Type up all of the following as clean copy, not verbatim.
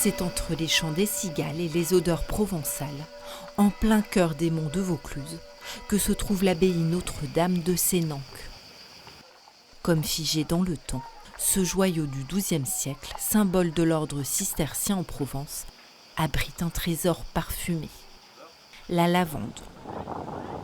C'est entre les chants des cigales et les odeurs provençales, en plein cœur des monts de Vaucluse, que se trouve l'abbaye Notre-Dame de Sénanque. Comme figé dans le temps, ce joyau du XIIe siècle, symbole de l'ordre cistercien en Provence, abrite un trésor parfumé, la lavande.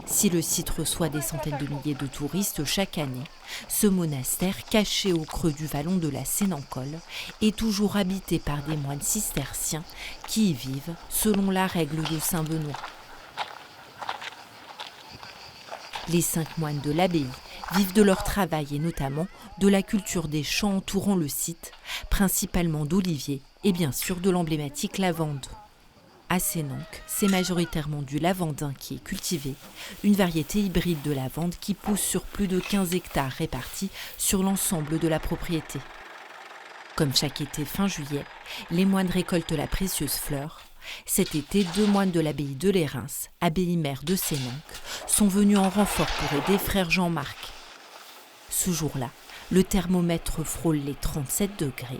Si le site reçoit des centaines de milliers de touristes chaque année, ce monastère, caché au creux du vallon de la Sénancole, est toujours habité par des moines cisterciens qui y vivent selon la règle de Saint Benoît. Les 5 moines de l'abbaye vivent de leur travail et notamment de la culture des champs entourant le site, principalement d'oliviers et bien sûr de l'emblématique lavande. À Sénanque, c'est majoritairement du lavandin qui est cultivé, une variété hybride de lavande qui pousse sur plus de 15 hectares répartis sur l'ensemble de la propriété. Comme chaque été fin juillet, les moines récoltent la précieuse fleur. Cet été, 2 moines de l'abbaye de Lérins, abbaye mère de Sénanque, sont venus en renfort pour aider frère Jean-Marc. Ce jour-là, le thermomètre frôle les 37 degrés.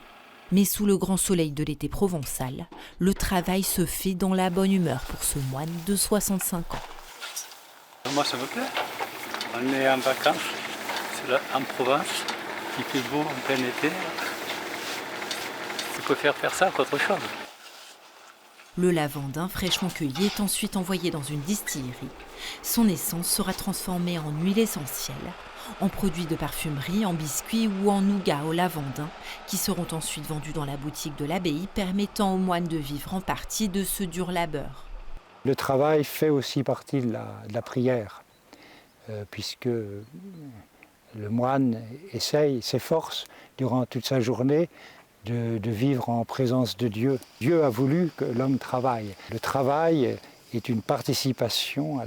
Mais sous le grand soleil de l'été provençal, le travail se fait dans la bonne humeur pour ce moine de 65 ans. Moi, ça me plaît. On est en vacances, c'est là, en Provence, il fait beau en plein été. Je préfère faire ça qu'autre chose. Le lavandin fraîchement cueilli est ensuite envoyé dans une distillerie. Son essence sera transformée en huile essentielle, en produits de parfumerie, en biscuits ou en nougat au lavandin, qui seront ensuite vendus dans la boutique de l'abbaye, permettant aux moines de vivre en partie de ce dur labeur. Le travail fait aussi partie de la prière, puisque le moine s'efforce durant toute sa journée de vivre en présence de Dieu. Dieu a voulu que l'homme travaille. Le travail est une participation à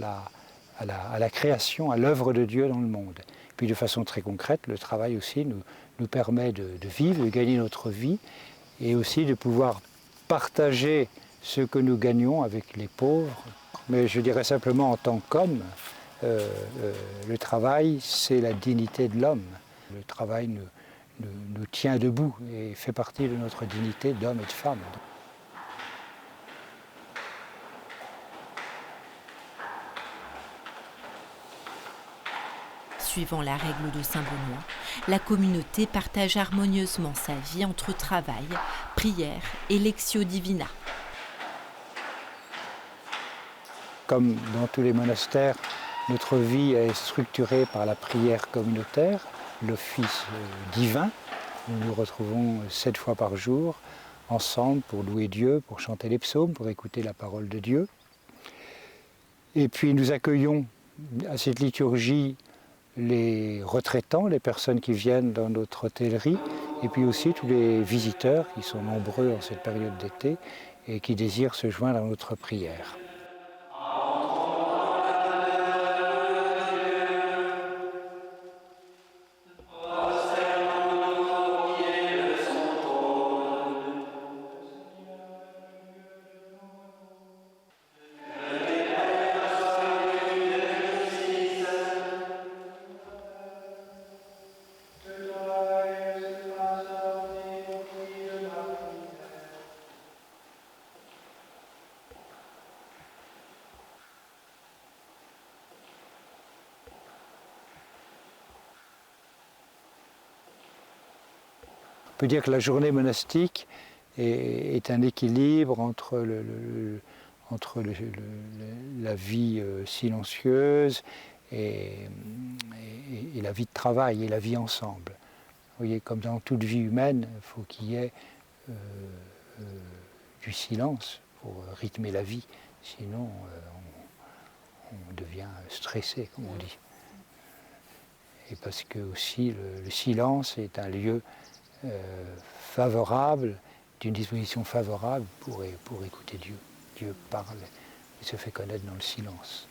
la création, à l'œuvre de Dieu dans le monde. Puis de façon très concrète, le travail aussi nous permet de vivre, de gagner notre vie et aussi de pouvoir partager ce que nous gagnons avec les pauvres. Mais je dirais simplement en tant qu'homme, le travail, c'est la dignité de l'homme. Le travail nous tient debout et fait partie de notre dignité d'homme et de femme. Suivant la règle de Saint Benoît, la communauté partage harmonieusement sa vie entre travail, prière et lectio divina. Comme dans tous les monastères, notre vie est structurée par la prière communautaire, l'office divin. Nous nous retrouvons 7 fois par jour ensemble pour louer Dieu, pour chanter les psaumes, pour écouter la parole de Dieu. Et puis nous accueillons à cette liturgie les retraitants, les personnes qui viennent dans notre hôtellerie, et puis aussi tous les visiteurs qui sont nombreux en cette période d'été et qui désirent se joindre à notre prière. On peut dire que la journée monastique est un équilibre entre la vie silencieuse et la vie de travail et la vie ensemble. Vous voyez, comme dans toute vie humaine, il faut qu'il y ait du silence pour rythmer la vie, sinon on devient stressé, comme on dit. Et parce que aussi le silence est un lieu favorable, d'une disposition favorable pour écouter Dieu. Dieu parle et se fait connaître dans le silence.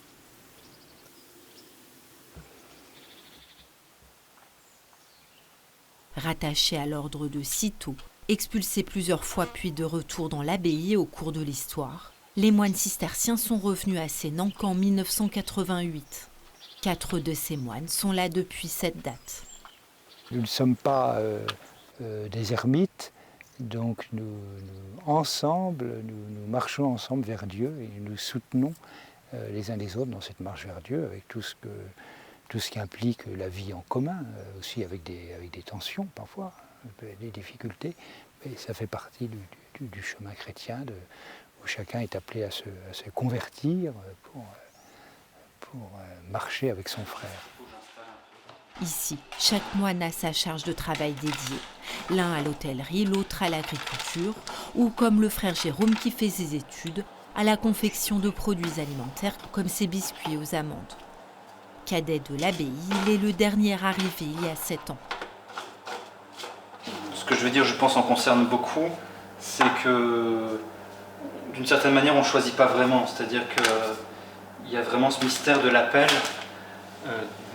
Rattaché à l'ordre de Cîteaux, expulsé plusieurs fois puis de retour dans l'abbaye au cours de l'histoire, les moines cisterciens sont revenus à Sénanque en 1988. 4 de ces moines sont là depuis cette date. Nous ne sommes pas des ermites, donc ensemble, nous marchons ensemble vers Dieu et nous soutenons les uns les autres dans cette marche vers Dieu avec tout ce qui implique la vie en commun, aussi avec des tensions parfois, des difficultés, mais ça fait partie du chemin chrétien où chacun est appelé à se convertir pour marcher avec son frère. Ici, chaque moine a sa charge de travail dédiée. L'un à l'hôtellerie, l'autre à l'agriculture, ou comme le frère Jérôme qui fait ses études, à la confection de produits alimentaires comme ces biscuits aux amandes. Cadet de l'abbaye, il est le dernier arrivé il y a 7 ans. Ce que je veux dire, je pense, en concerne beaucoup, c'est que d'une certaine manière, on ne choisit pas vraiment. C'est-à-dire qu'il y a vraiment ce mystère de l'appel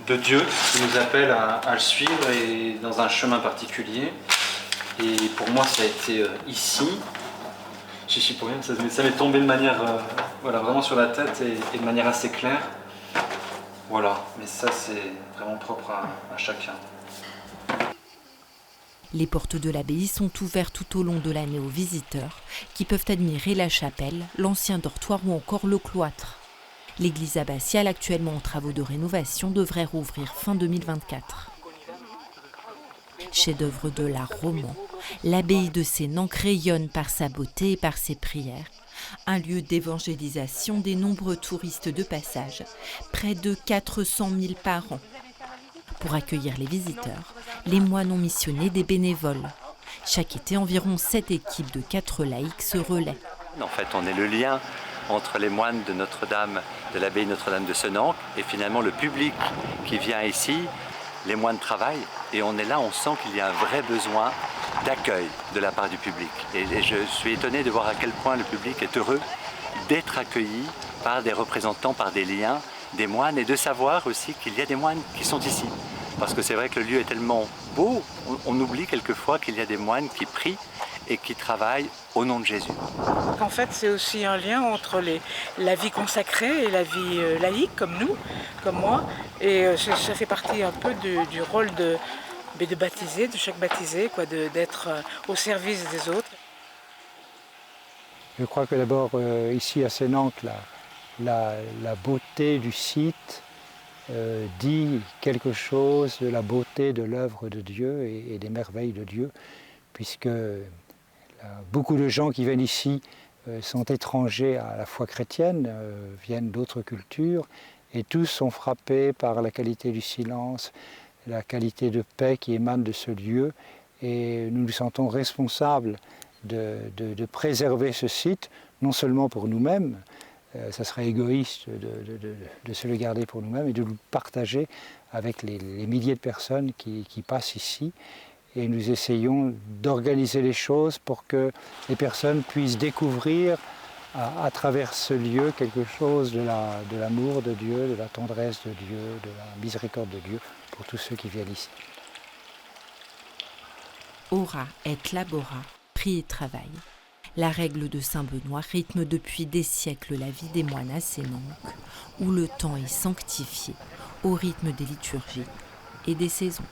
de Dieu qui nous appelle à le suivre et dans un chemin particulier. Et pour moi, ça a été ici. Je suis pour rien, ça m'est tombé de manière vraiment sur la tête et de manière assez claire. Voilà, mais ça c'est vraiment propre à chacun. Les portes de l'abbaye sont ouvertes tout au long de l'année aux visiteurs qui peuvent admirer la chapelle, l'ancien dortoir ou encore le cloître. L'église abbatiale, actuellement en travaux de rénovation, devrait rouvrir fin 2024. Chef-d'œuvre de l'art roman, l'abbaye de Sénanque rayonne par sa beauté et par ses prières. Un lieu d'évangélisation des nombreux touristes de passage, près de 400 000 par an. Pour accueillir les visiteurs, les moines ont missionné des bénévoles. Chaque été, environ 7 équipes de 4 laïcs se relaient. En fait, on est le lien entre les moines de Notre-Dame, de l'abbaye Notre-Dame de Sénanque et finalement le public qui vient ici. Les moines travaillent et on est là, on sent qu'il y a un vrai besoin d'accueil de la part du public. Et je suis étonné de voir à quel point le public est heureux d'être accueilli par des représentants, par des liens, des moines, et de savoir aussi qu'il y a des moines qui sont ici. Parce que c'est vrai que le lieu est tellement beau, on oublie quelquefois qu'il y a des moines qui prient et qui travaillent au nom de Jésus. En fait, c'est aussi un lien entre la vie consacrée et la vie laïque, comme nous, comme moi. Et ça fait partie un peu du rôle de baptiser, de chaque baptisé, d'être au service des autres. Je crois que d'abord, ici à Sénanque, la beauté du site dit quelque chose de la beauté de l'œuvre de Dieu et des merveilles de Dieu, puisque beaucoup de gens qui viennent ici sont étrangers à la foi chrétienne, viennent d'autres cultures, et tous sont frappés par la qualité du silence, la qualité de paix qui émane de ce lieu, et nous nous sentons responsables de préserver ce site, non seulement pour nous-mêmes, ça serait égoïste de se le garder pour nous-mêmes, et de le partager avec les milliers de personnes qui passent ici. Et nous essayons d'organiser les choses pour que les personnes puissent découvrir à travers ce lieu quelque chose de l'amour de Dieu, de la tendresse de Dieu, de la miséricorde de Dieu pour tous ceux qui viennent ici. Ora et labora, prie et travail. La règle de saint Benoît rythme depuis des siècles la vie des moines à Sénanque, où le temps est sanctifié au rythme des liturgies et des saisons.